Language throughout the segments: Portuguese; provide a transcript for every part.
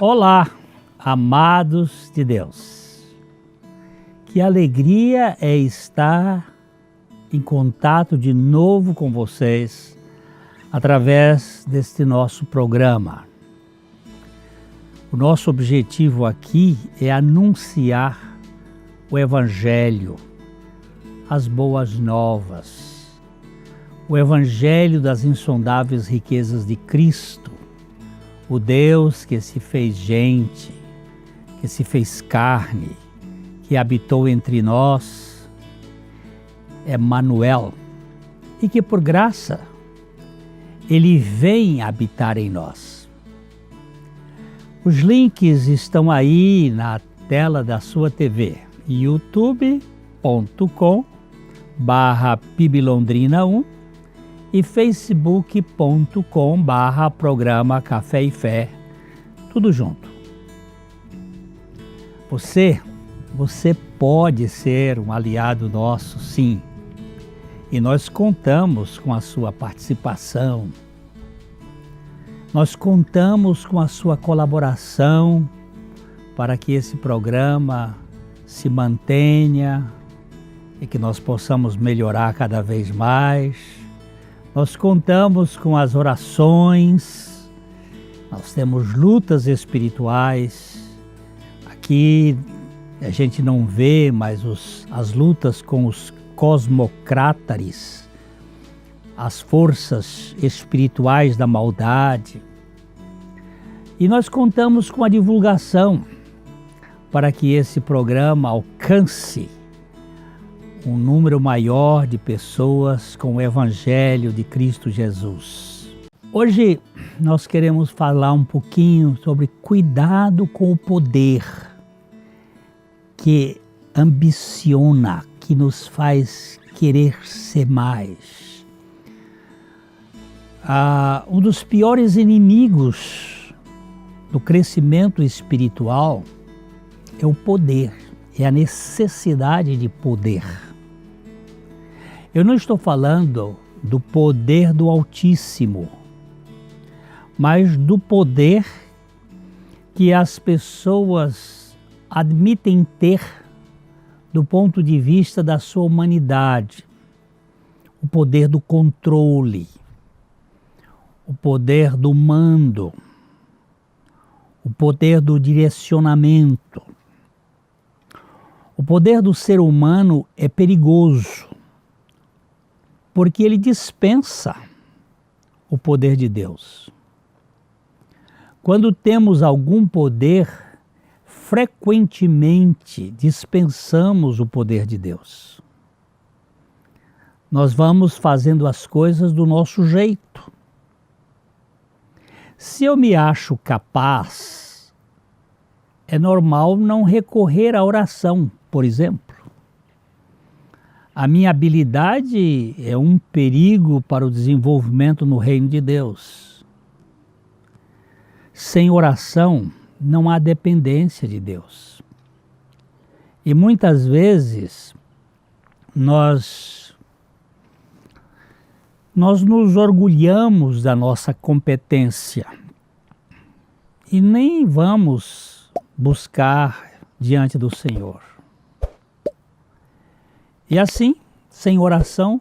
Olá, amados de Deus. Que alegria é estar em contato de novo com vocês através deste nosso programa. O nosso objetivo aqui é anunciar o Evangelho, as boas novas, o Evangelho das insondáveis riquezas de Cristo, o Deus que se fez gente, que se fez carne, que habitou entre nós, Emmanuel, e que por graça Ele vem habitar em nós. Os links estão aí na tela da sua TV, youtube.com/PIBLondrina1 e facebook.com/programa Café e Fé, tudo junto. Você pode ser um aliado nosso, sim, e nós contamos com a sua participação, nós contamos com a sua colaboração para que esse programa se mantenha e que nós possamos melhorar cada vez mais. Nós contamos com as orações, nós temos lutas espirituais. Aqui a gente não vê, mas as lutas com os cosmocrátares, as forças espirituais da maldade. E nós contamos com a divulgação para que esse programa alcance um número maior de pessoas com o Evangelho de Cristo Jesus. Hoje nós queremos falar um pouquinho sobre cuidado com o poder que ambiciona, que nos faz querer ser mais. Um dos piores inimigos do crescimento espiritual é o poder, é a necessidade de poder. Eu não estou falando do poder do Altíssimo, mas do poder que as pessoas admitem ter do ponto de vista da sua humanidade. O poder do controle, o poder do mando, o poder do direcionamento. O poder do ser humano é perigoso, porque ele dispensa o poder de Deus. Quando temos algum poder, frequentemente dispensamos o poder de Deus. Nós vamos fazendo as coisas do nosso jeito. Se eu me acho capaz, é normal não recorrer à oração, por exemplo. A minha habilidade é um perigo para o desenvolvimento no reino de Deus. Sem oração, não há dependência de Deus. E muitas vezes nós nos orgulhamos da nossa competência e nem vamos buscar diante do Senhor. E assim, sem oração,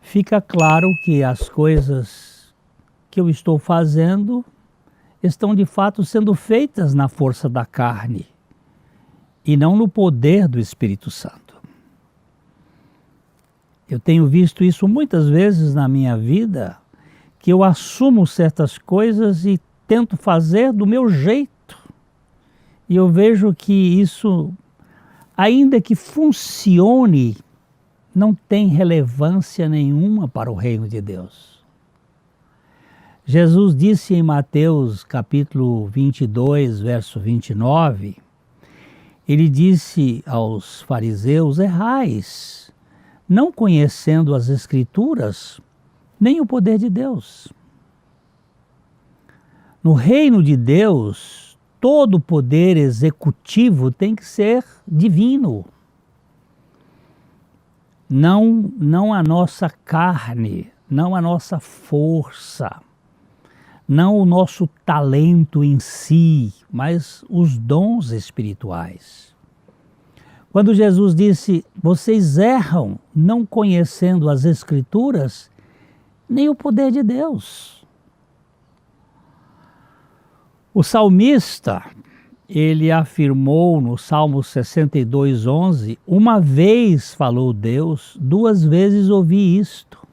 fica claro que as coisas que eu estou fazendo estão de fato sendo feitas na força da carne e não no poder do Espírito Santo. Eu tenho visto isso muitas vezes na minha vida, que eu assumo certas coisas e tento fazer do meu jeito. E eu vejo que isso, ainda que funcione, não tem relevância nenhuma para o reino de Deus. Jesus disse em Mateus capítulo 22, verso 29, ele disse aos fariseus: errais, não conhecendo as Escrituras, nem o poder de Deus. No reino de Deus, todo o poder executivo tem que ser divino. Não a nossa carne, não a nossa força, não o nosso talento em si, mas os dons espirituais. Quando Jesus disse: vocês erram não conhecendo as Escrituras, nem o poder de Deus. O salmista, ele afirmou no Salmo 62:11, uma vez falou Deus, duas vezes ouvi isto,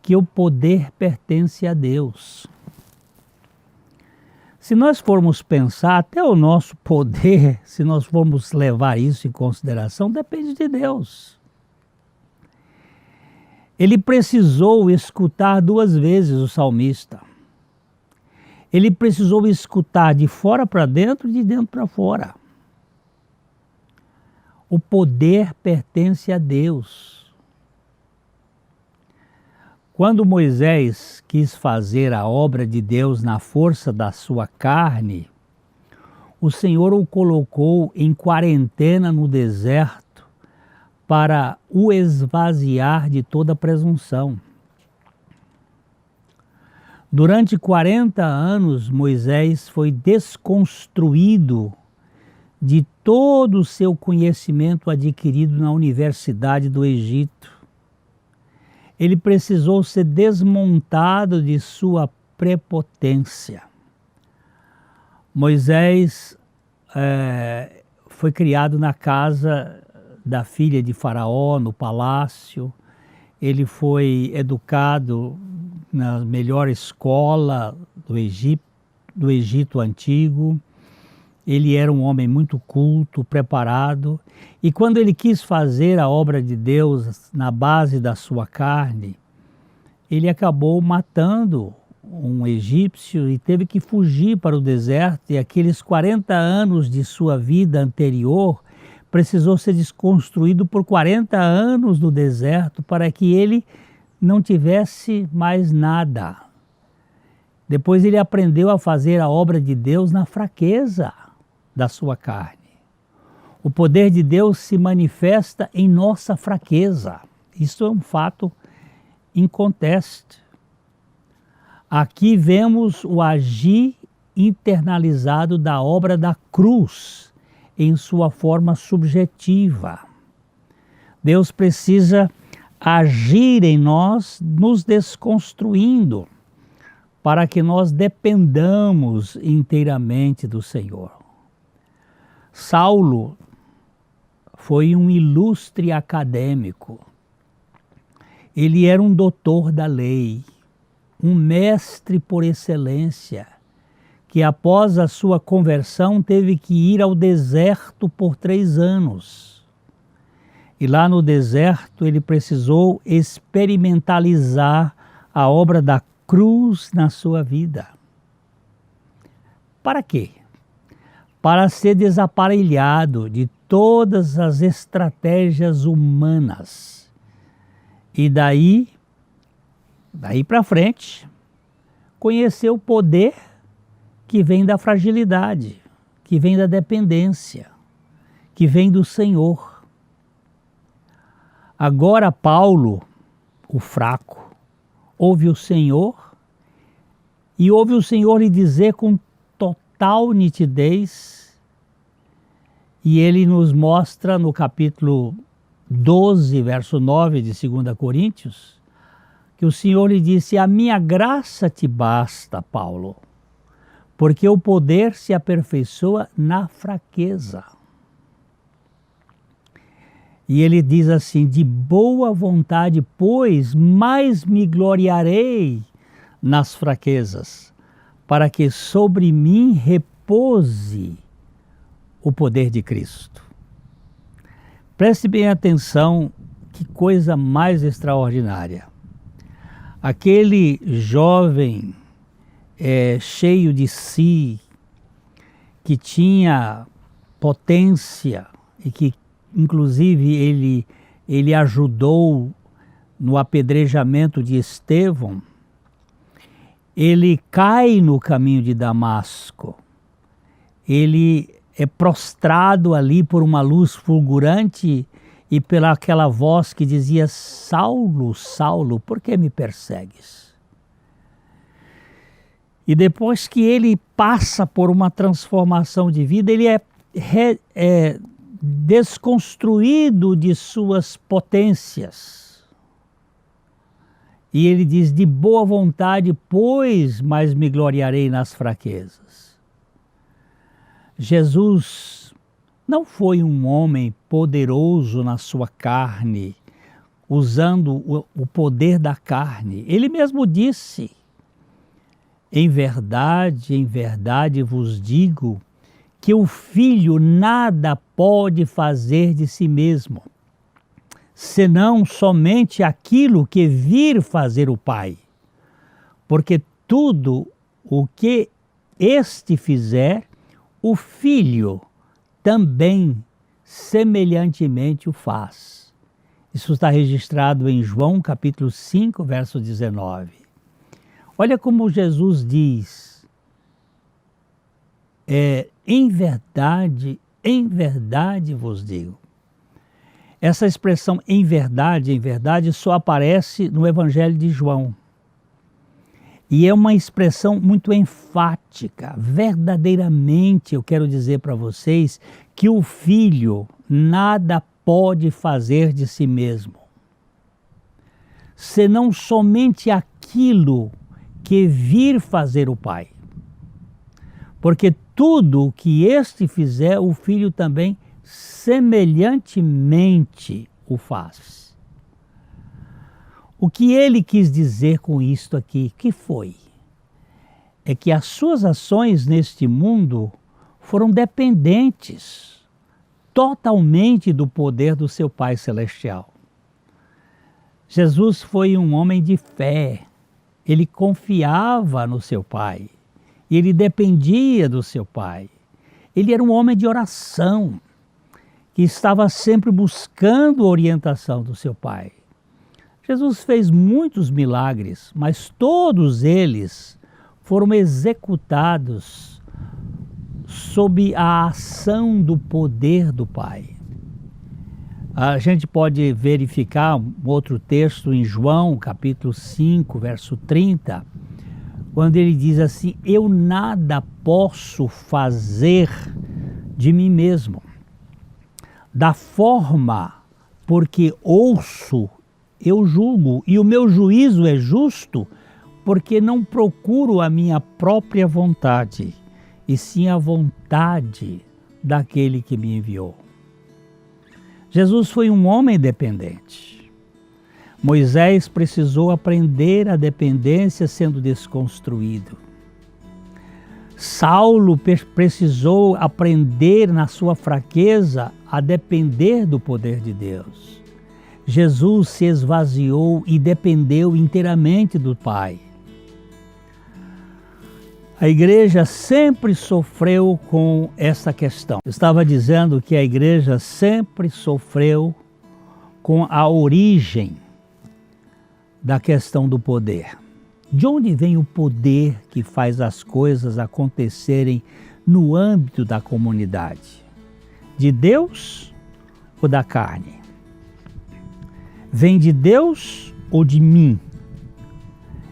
que o poder pertence a Deus. Se nós formos pensar, até o nosso poder, se nós formos levar isso em consideração, depende de Deus. Ele precisou escutar duas vezes o salmista. Ele precisou escutar de fora para dentro e de dentro para fora. O poder pertence a Deus. Quando Moisés quis fazer a obra de Deus na força da sua carne, o Senhor o colocou em quarentena no deserto para o esvaziar de toda presunção. Durante 40 anos, Moisés foi desconstruído de todo o seu conhecimento adquirido na Universidade do Egito. Ele precisou ser desmontado de sua prepotência. Moisés foi criado na casa da filha de Faraó, no palácio. Ele foi educado na melhor escola do Egito Antigo. Ele era um homem muito culto, preparado. E quando ele quis fazer a obra de Deus na base da sua carne, ele acabou matando um egípcio e teve que fugir para o deserto. E aqueles 40 anos de sua vida anterior precisou ser desconstruído por 40 anos no deserto para que ele não tivesse mais nada. Depois ele aprendeu a fazer a obra de Deus na fraqueza da sua carne. O poder de Deus se manifesta em nossa fraqueza. Isso é um fato inconteste. Aqui vemos o agir internalizado da obra da cruz em sua forma subjetiva. Deus precisa agir em nós, nos desconstruindo, para que nós dependamos inteiramente do Senhor. Saulo foi um ilustre acadêmico. Ele era um doutor da lei, um mestre por excelência, que após a sua conversão teve que ir ao deserto por 3 anos. E lá no deserto ele precisou experimentalizar a obra da cruz na sua vida. Para quê? Para ser desaparelhado de todas as estratégias humanas. E daí para frente, conhecer o poder que vem da fragilidade, que vem da dependência, que vem do Senhor. Agora Paulo, o fraco, ouve o Senhor e ouve o Senhor lhe dizer com total nitidez, e ele nos mostra no capítulo 12, verso 9 de 2 Coríntios, que o Senhor lhe disse: a minha graça te basta, Paulo, porque o poder se aperfeiçoa na fraqueza. E ele diz assim: de boa vontade, pois, mais me gloriarei nas fraquezas, para que sobre mim repouse o poder de Cristo. Preste bem atenção, que coisa mais extraordinária. Aquele jovem cheio de si, que tinha potência e que inclusive ele ajudou no apedrejamento de Estevão, ele cai no caminho de Damasco. Ele é prostrado ali por uma luz fulgurante e pela aquela voz que dizia: Saulo, Saulo, por que me persegues? E depois que ele passa por uma transformação de vida, ele é desconstruído de suas potências. E ele diz: de boa vontade, pois, mas me gloriarei nas fraquezas. Jesus não foi um homem poderoso na sua carne, usando o poder da carne. Ele mesmo disse: em verdade vos digo, que o Filho nada pode fazer de si mesmo, senão somente aquilo que vir fazer o Pai. Porque tudo o que este fizer, o Filho também semelhantemente o faz. Isso está registrado em João capítulo 5, verso 19. Olha como Jesus diz: em verdade vos digo. Essa expressão em verdade só aparece no Evangelho de João. E é uma expressão muito enfática. Verdadeiramente eu quero dizer para vocês que o Filho nada pode fazer de si mesmo, senão somente aquilo que vir fazer o Pai. Porque tudo o que este fizer, o Filho também semelhantemente o faz. O que ele quis dizer com isto aqui, que foi? É que as suas ações neste mundo foram dependentes totalmente do poder do seu Pai Celestial. Jesus foi um homem de fé. Ele confiava no seu Pai. E ele dependia do seu Pai. Ele era um homem de oração, que estava sempre buscando a orientação do seu Pai. Jesus fez muitos milagres, mas todos eles foram executados sob a ação do poder do Pai. A gente pode verificar um outro texto em João, capítulo 5, verso 30, quando ele diz assim: eu nada posso fazer de mim mesmo. Da forma porque ouço, eu julgo, e o meu juízo é justo, porque não procuro a minha própria vontade, e sim a vontade daquele que me enviou. Jesus foi um homem dependente. Moisés precisou aprender a dependência sendo desconstruído. Saulo precisou aprender na sua fraqueza a depender do poder de Deus. Jesus se esvaziou e dependeu inteiramente do Pai. A igreja sempre sofreu com essa questão. Eu estava dizendo que a igreja sempre sofreu com a origem da questão do poder. De onde vem o poder que faz as coisas acontecerem no âmbito da comunidade? De Deus ou da carne? Vem de Deus ou de mim?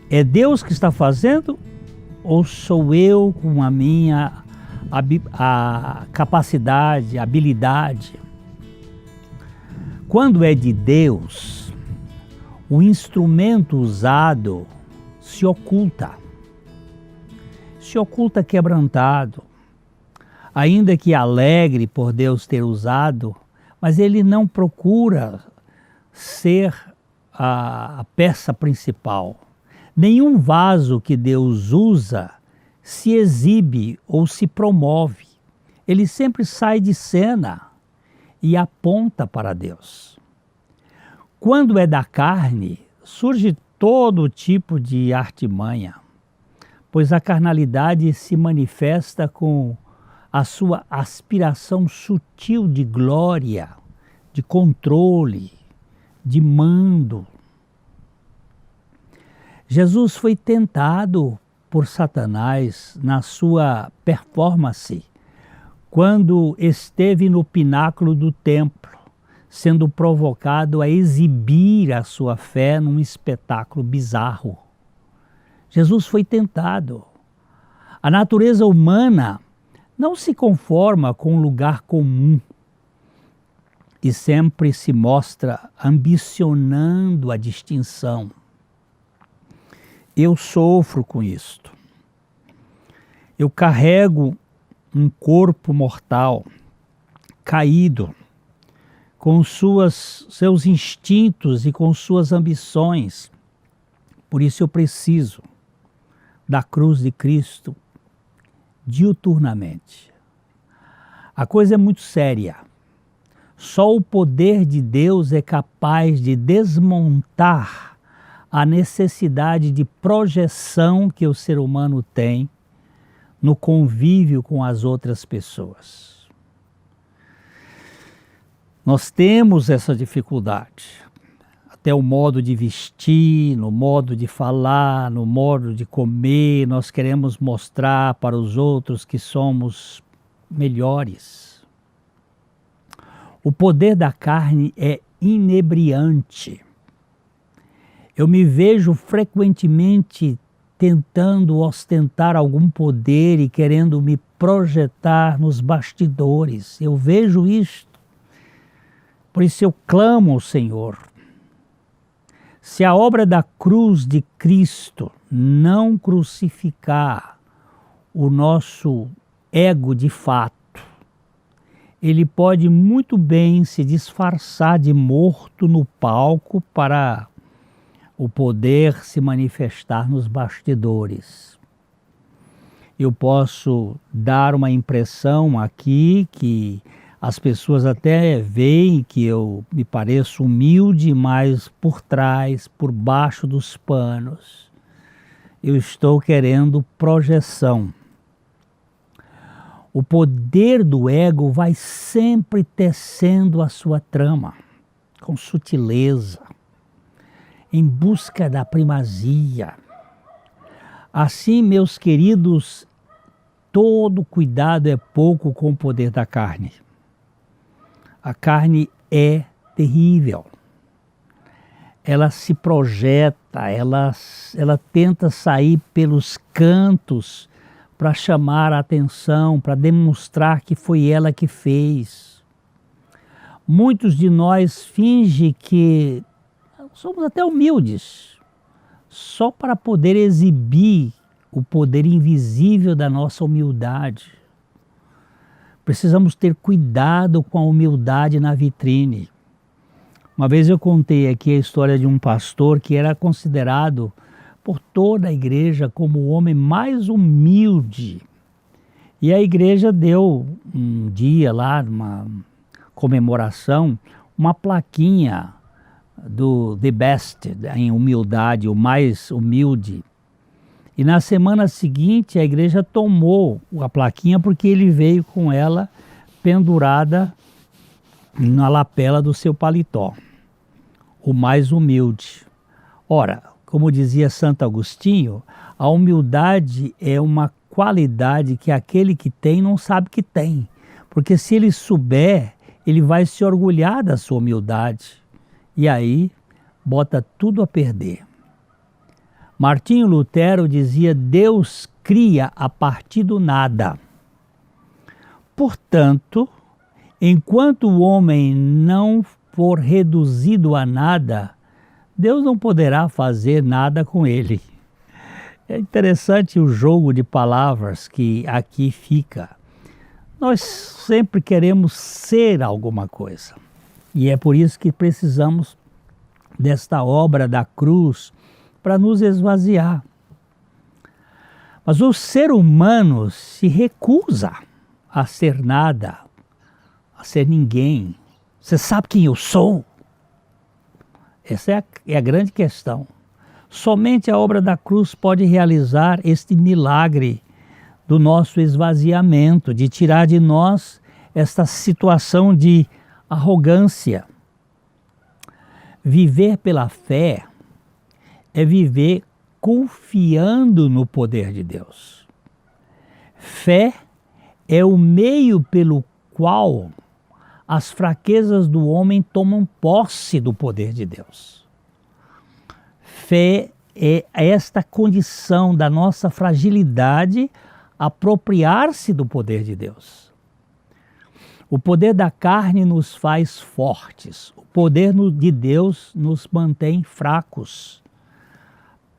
É Deus que está fazendo ou sou eu com a minha capacidade, habilidade? Quando é de Deus, o instrumento usado se oculta quebrantado, ainda que alegre por Deus ter usado, mas ele não procura ser a peça principal. Nenhum vaso que Deus usa se exibe ou se promove. Ele sempre sai de cena e aponta para Deus. Quando é da carne, surge todo tipo de artimanha, pois a carnalidade se manifesta com a sua aspiração sutil de glória, de controle, de mando. Jesus foi tentado por Satanás na sua performance, quando esteve no pináculo do templo, sendo provocado a exibir a sua fé num espetáculo bizarro. Jesus foi tentado. A natureza humana não se conforma com um lugar comum e sempre se mostra ambicionando a distinção. Eu sofro com isto. Eu carrego um corpo mortal, caído, com seus instintos e com suas ambições. Por isso eu preciso da cruz de Cristo diuturnamente. A coisa é muito séria. Só o poder de Deus é capaz de desmontar a necessidade de projeção que o ser humano tem no convívio com as outras pessoas. Nós temos essa dificuldade, até o modo de vestir, no modo de falar, no modo de comer, nós queremos mostrar para os outros que somos melhores. O poder da carne é inebriante. Eu me vejo frequentemente tentando ostentar algum poder e querendo me projetar nos bastidores. Eu vejo isto. Por isso eu clamo ao Senhor. Se a obra da cruz de Cristo não crucificar o nosso ego de fato, ele pode muito bem se disfarçar de morto no palco para o poder se manifestar nos bastidores. Eu posso dar uma impressão aqui que as pessoas até veem que eu me pareço humilde, mas por trás, por baixo dos panos, eu estou querendo projeção. O poder do ego vai sempre tecendo a sua trama, com sutileza, em busca da primazia. Assim, meus queridos, todo cuidado é pouco com o poder da carne. A carne é terrível. Ela se projeta, ela tenta sair pelos cantos para chamar a atenção, para demonstrar que foi ela que fez. Muitos de nós fingem que somos até humildes, só para poder exibir o poder invisível da nossa humildade. Precisamos ter cuidado com a humildade na vitrine. Uma vez eu contei aqui a história de um pastor que era considerado por toda a igreja como o homem mais humilde. E a igreja deu um dia lá, numa comemoração, uma plaquinha do The Best, em humildade, o mais humilde. E na semana seguinte a igreja tomou a plaquinha porque ele veio com ela pendurada na lapela do seu paletó. O mais humilde. Ora, como dizia Santo Agostinho, a humildade é uma qualidade que aquele que tem não sabe que tem. Porque se ele souber, ele vai se orgulhar da sua humildade. E aí, bota tudo a perder. Martinho Lutero dizia: Deus cria a partir do nada. Portanto, enquanto o homem não for reduzido a nada, Deus não poderá fazer nada com ele. É interessante o jogo de palavras que aqui fica. Nós sempre queremos ser alguma coisa. E é por isso que precisamos desta obra da cruz para nos esvaziar. Mas o ser humano se recusa a ser nada, a ser ninguém. Você sabe quem eu sou? Essa é a grande questão. Somente a obra da cruz pode realizar este milagre do nosso esvaziamento, de tirar de nós esta situação de arrogância. Viver pela fé é viver confiando no poder de Deus. Fé é o meio pelo qual as fraquezas do homem tomam posse do poder de Deus. Fé é esta condição da nossa fragilidade apropriar-se do poder de Deus. O poder da carne nos faz fortes, o poder de Deus nos mantém fracos.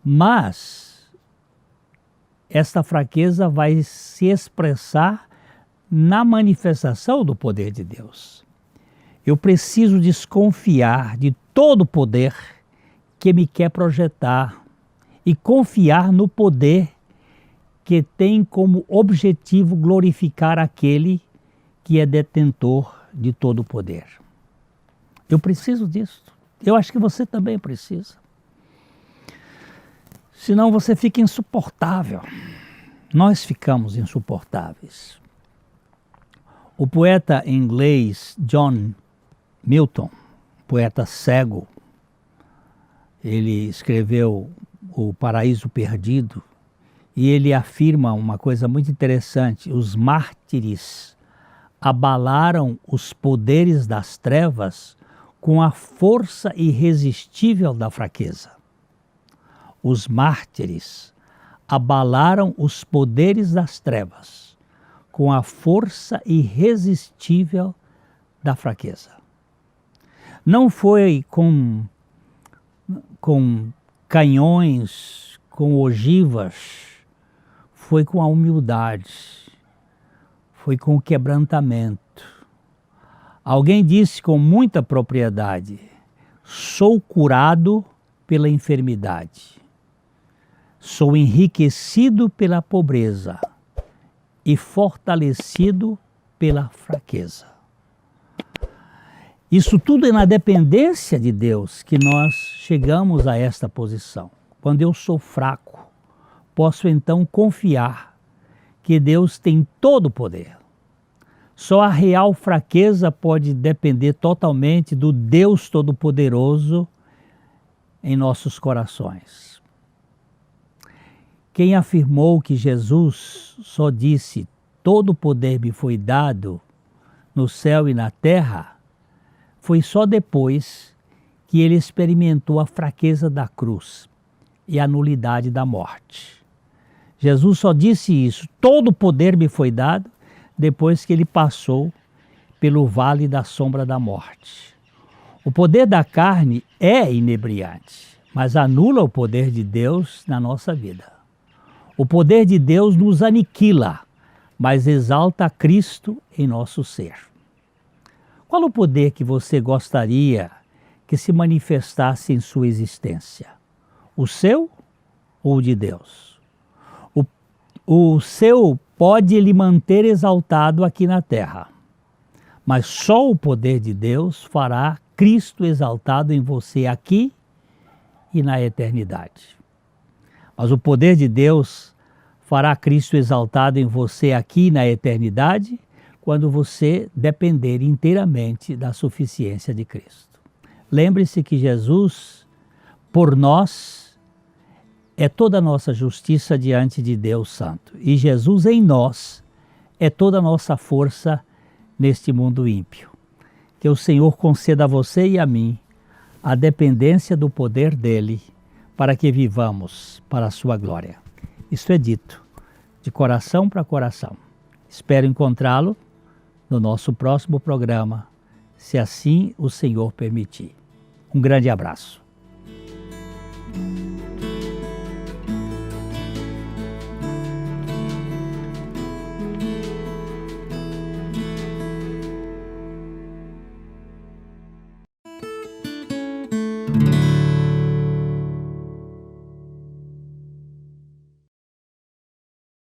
Mas esta fraqueza vai se expressar na manifestação do poder de Deus. Eu preciso desconfiar de todo o poder que me quer projetar e confiar no poder que tem como objetivo glorificar aquele que é detentor de todo o poder. Eu preciso disso. Eu acho que você também precisa. Senão você fica insuportável. Nós ficamos insuportáveis. O poeta inglês John Milton, poeta cego, ele escreveu O Paraíso Perdido e ele afirma uma coisa muito interessante: os mártires abalaram os poderes das trevas com a força irresistível da fraqueza. Os mártires abalaram os poderes das trevas com a força irresistível da fraqueza. Não foi com canhões, com ogivas, foi com a humildade, foi com o quebrantamento. Alguém disse com muita propriedade: sou curado pela enfermidade, sou enriquecido pela pobreza e fortalecido pela fraqueza. Isso tudo é na dependência de Deus que nós chegamos a esta posição. Quando eu sou fraco, posso então confiar que Deus tem todo o poder. Só a real fraqueza pode depender totalmente do Deus Todo-Poderoso em nossos corações. Quem afirmou que Jesus só disse: todo o poder me foi dado no céu e na terra, foi só depois que ele experimentou a fraqueza da cruz e a nulidade da morte. Jesus só disse isso: todo o poder me foi dado, depois que ele passou pelo vale da sombra da morte. O poder da carne é inebriante, mas anula o poder de Deus na nossa vida. O poder de Deus nos aniquila, mas exalta Cristo em nosso ser. Qual o poder que você gostaria que se manifestasse em sua existência? O seu ou o de Deus? O seu pode lhe manter exaltado aqui na terra, mas só o poder de Deus fará Cristo exaltado em você aqui e na eternidade. Mas o poder de Deus fará Cristo exaltado em você aqui e na eternidade quando você depender inteiramente da suficiência de Cristo. Lembre-se que Jesus, por nós, é toda a nossa justiça diante de Deus Santo. E Jesus em nós é toda a nossa força neste mundo ímpio. Que o Senhor conceda a você e a mim a dependência do poder dele, para que vivamos para a sua glória. Isto é dito de coração para coração. Espero encontrá-lo no nosso próximo programa, se assim o Senhor permitir. Um grande abraço.